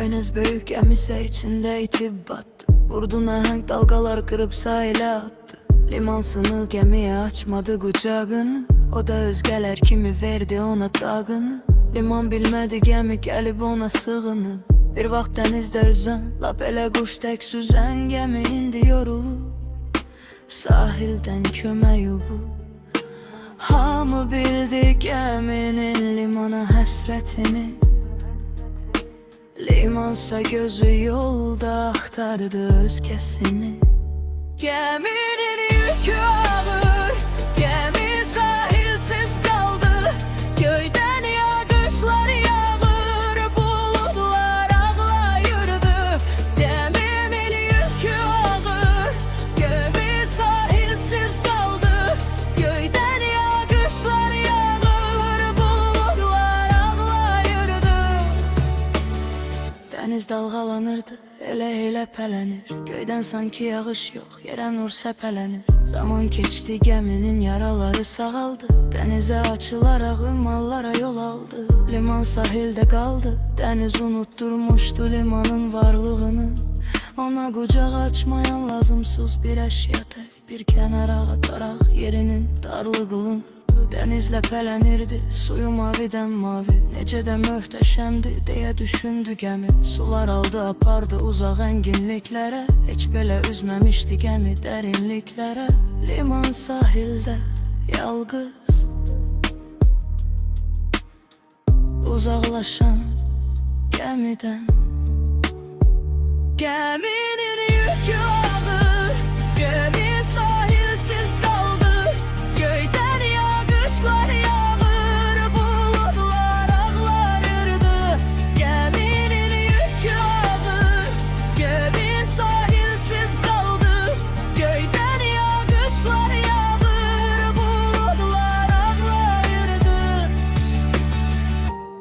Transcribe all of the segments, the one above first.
Deniz büyük gemise içinde itip battı. Vurdu neheng dalgalar kırıp sahile attı. Liman sınır gemiye açmadı kucağını. O da özgeler kimi verdi ona dağını. Liman bilmedi gemi gelip ona sığını. Bir vaxt denizde üzən, lap elə quş tek süzən gemi indi yorulub sahilden kömək yuvub. Hamı bildi geminin limana həsrətini. Limansa gözü yolda axtardı özkəsini. Geminin yükü ağır, gemi sahilsiz kaldı. Göyden yağışlar yağır, bulutlar ağlayırdı. Gemimin yükü ağır, gemi sahilsiz kaldı. Göyden yağışlar yağır, bulutlar ağlayırdı. Deniz dalgalanırdı, elə pələnir. Göydən sanki yağış yox, yerə nur səpələnir. Zaman keçdi, geminin yaraları sağaldı. Dənizə açılaraq ümmallara yol aldı. Liman sahildə qaldı, dəniz unutturmuşdu limanın varlığını. Ona qucaq açmayan lazımsız bir əşya tək bir kənara ataraq yerinin darlığını. Denizle pələnirdi, suyu mavidən mavi. Necə də möhtəşəmdi deyə düşündü gəmi. Sular aldı apardı uzaq ənginliklərə. Heç belə üzməmişdi gəmi dərinliklərə. Liman sahildə yalqız uzaqlaşan gəmidən. Geminin yükü ağır, gemi sahilsiz kaldı. Göyden yağışlar yağır, bulutlar ağlarırdı. Geminin yükü ağır, gemi sahilsiz kaldı. Göyden yağışlar yağır, bulutlar ağlayırdı.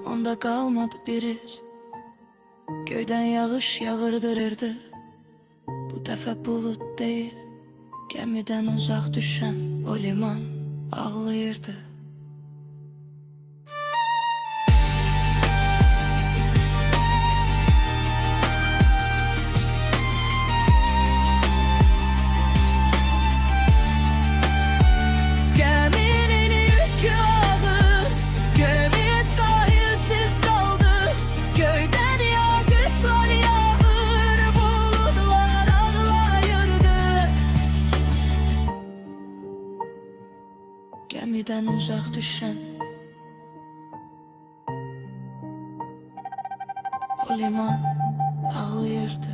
Onda kalmadı bir iz, göyden yağış yağırdırırdı. Bu defa bulut değil, gemiden uzak düşen o liman ağlayırdı. Geminin yükü ağır, gemi sahilsiz kaldı. Göyden yağışlar yağır, bulutlar ağlayırdı. Gemiden uzak düşen o liman ağlayırdı.